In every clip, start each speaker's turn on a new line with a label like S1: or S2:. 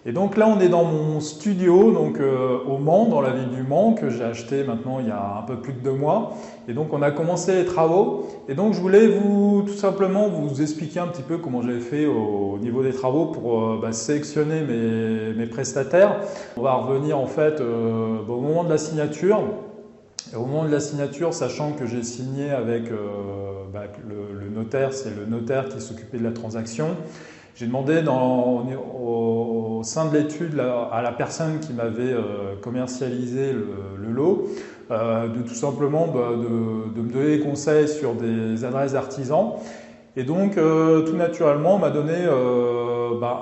S1: Et donc là, on est dans mon studio, donc au Mans, dans la ville du Mans, que j'ai acheté maintenant il y a un peu plus de 2 mois. Et donc on a commencé les travaux. Et donc je voulais tout simplement vous expliquer un petit peu comment j'ai fait au niveau des travaux pour sélectionner mes prestataires. On va revenir en fait au moment de la signature. Et au moment de la signature, sachant que j'ai signé avec le notaire, c'est le notaire qui s'occupait de la transaction, j'ai demandé au sein de l'étude à la personne qui m'avait commercialisé le lot de tout simplement de me donner des conseils sur des adresses d'artisans. Et donc, tout naturellement, on m'a donné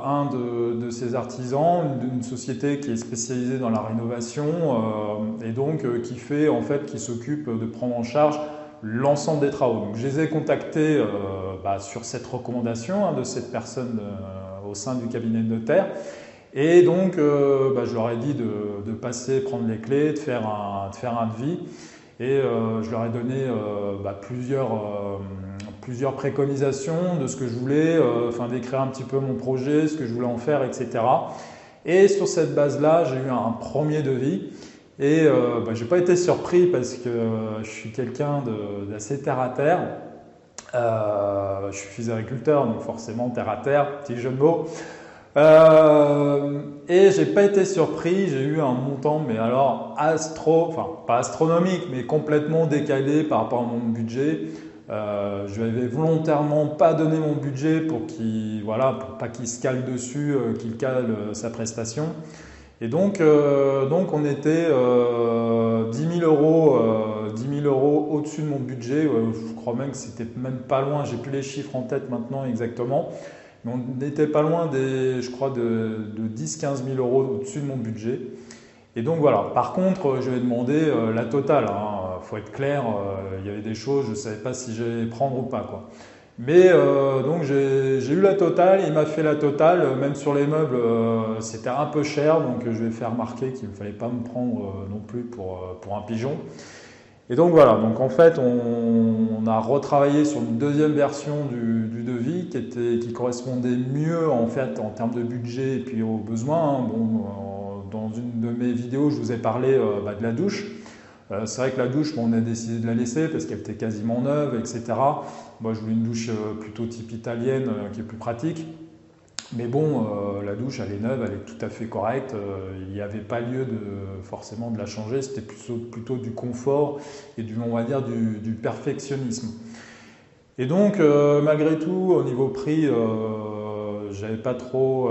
S1: un de ces artisans, d'une société qui est spécialisée dans la rénovation et donc qui s'occupe de prendre en charge l'ensemble des travaux. Donc, je les ai contactés sur cette recommandation de cette personne au sein du cabinet de notaire. Et donc, je leur ai dit de passer, prendre les clés, de faire un devis. Et je leur ai donné plusieurs préconisations de ce que je voulais, d'écrire un petit peu mon projet, ce que je voulais en faire, etc. Et sur cette base-là, j'ai eu un premier devis. Et je n'ai pas été surpris parce que je suis quelqu'un d'assez terre à terre. Je suis fils d'agriculteur, donc forcément terre à terre, petit jeu de mots. Et j'ai pas été surpris, j'ai eu un montant, mais alors pas astronomique, mais complètement décalé par rapport à mon budget. Je lui avais volontairement pas donné mon budget pour pour pas qu'il se cale dessus, qu'il cale sa prestation. Et donc on était 10 000 euros, 10 000 euros au-dessus de mon budget. Je crois même que c'était même pas loin, j'ai plus les chiffres en tête maintenant exactement. Mais on n'était pas loin de 10-15 000 euros au-dessus de mon budget. Et donc voilà, par contre, je lui ai demandé la totale. Il faut être clair, il y avait des choses, je ne savais pas si j'allais prendre ou pas, quoi. Mais donc j'ai eu la totale, il m'a fait la totale, même sur les meubles, c'était un peu cher, donc je lui ai fait remarquer qu'il ne fallait pas me prendre non plus pour un pigeon. Et donc voilà, donc en fait on a retravaillé sur une deuxième version du devis qui correspondait mieux en fait en termes de budget et puis aux besoins. Dans une de mes vidéos, je vous ai parlé de la douche. C'est vrai que la douche, on a décidé de la laisser parce qu'elle était quasiment neuve, etc. Moi, je voulais une douche plutôt type italienne qui est plus pratique. Mais bon, la douche, elle est neuve, elle est tout à fait correcte. Il n'y avait pas lieu forcément de la changer. C'était plutôt du confort et on va dire du perfectionnisme. Et donc, malgré tout, au niveau prix, j'avais pas trop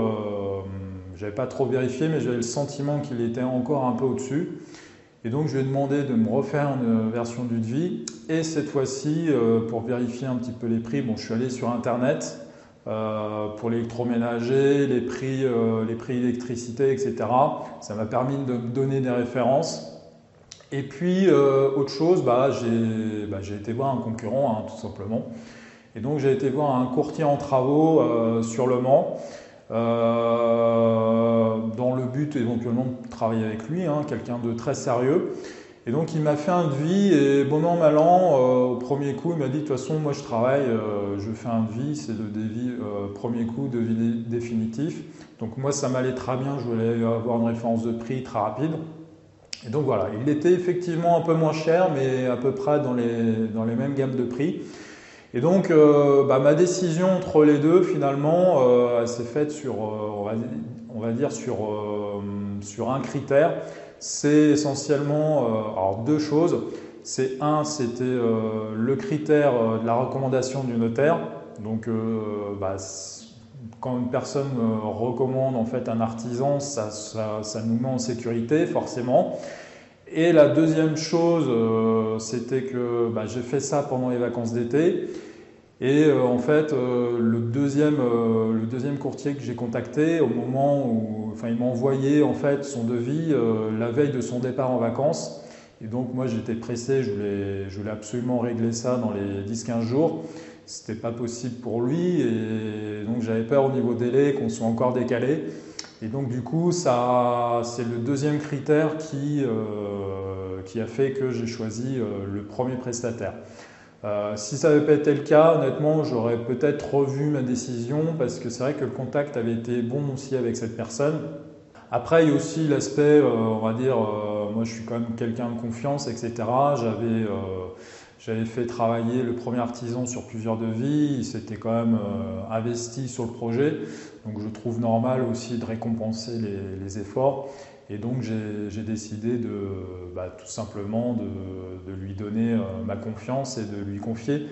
S1: vérifié, mais j'avais le sentiment qu'il était encore un peu au-dessus. Et donc, je lui ai demandé de me refaire une version du devis. Et cette fois-ci, pour vérifier un petit peu les prix, je suis allé sur Internet pour l'électroménager, les prix électricité, etc. Ça m'a permis de me donner des références. Et puis, autre chose, j'ai été voir un concurrent, tout simplement. Et donc, j'ai été voir un courtier en travaux sur Le Mans, dans le but éventuellement de travailler avec lui, quelqu'un de très sérieux. Et donc il m'a fait un devis et bon an mal an, au premier coup il m'a dit de toute façon moi je travaille, je fais un devis, c'est le devis premier coup, devis définitif. Donc moi ça m'allait très bien, je voulais avoir une référence de prix très rapide. Et donc voilà, il était effectivement un peu moins cher mais à peu près dans les mêmes gammes de prix. Et donc, ma décision entre les deux, finalement, elle s'est faite on va dire sur un critère. C'est essentiellement alors deux choses. C'était le critère de la recommandation du notaire. Donc, quand une personne recommande en fait un artisan, ça nous met en sécurité, forcément. Et la deuxième chose, c'était que j'ai fait ça pendant les vacances d'été. Et en fait, le deuxième courtier que j'ai contacté, au moment où il m'a envoyé en fait son devis la veille de son départ en vacances. Et donc moi j'étais pressé, je voulais absolument régler ça dans les 10-15 jours. C'était pas possible pour lui et donc j'avais peur au niveau délai qu'on soit encore décalé. Et donc du coup, c'est le deuxième critère qui a fait que j'ai choisi le premier prestataire. Si ça n'avait pas été le cas, honnêtement, j'aurais peut-être revu ma décision parce que c'est vrai que le contact avait été bon aussi avec cette personne. Après, il y a aussi l'aspect, on va dire, moi je suis quand même quelqu'un de confiance, etc. J'avais fait travailler le premier artisan sur plusieurs devis, il s'était quand même investi sur le projet, donc je trouve normal aussi de récompenser les efforts. Et donc j'ai décidé tout simplement de lui donner ma confiance et de lui confier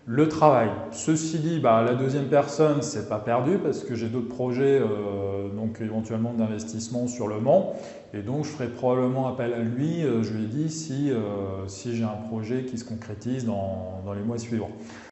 S1: le travail. Ceci dit, la deuxième personne, c'est pas perdu parce que j'ai d'autres projets, donc éventuellement d'investissement sur le Mans. Et donc, je ferai probablement appel à lui, je lui ai dit, si j'ai un projet qui se concrétise dans les mois suivants.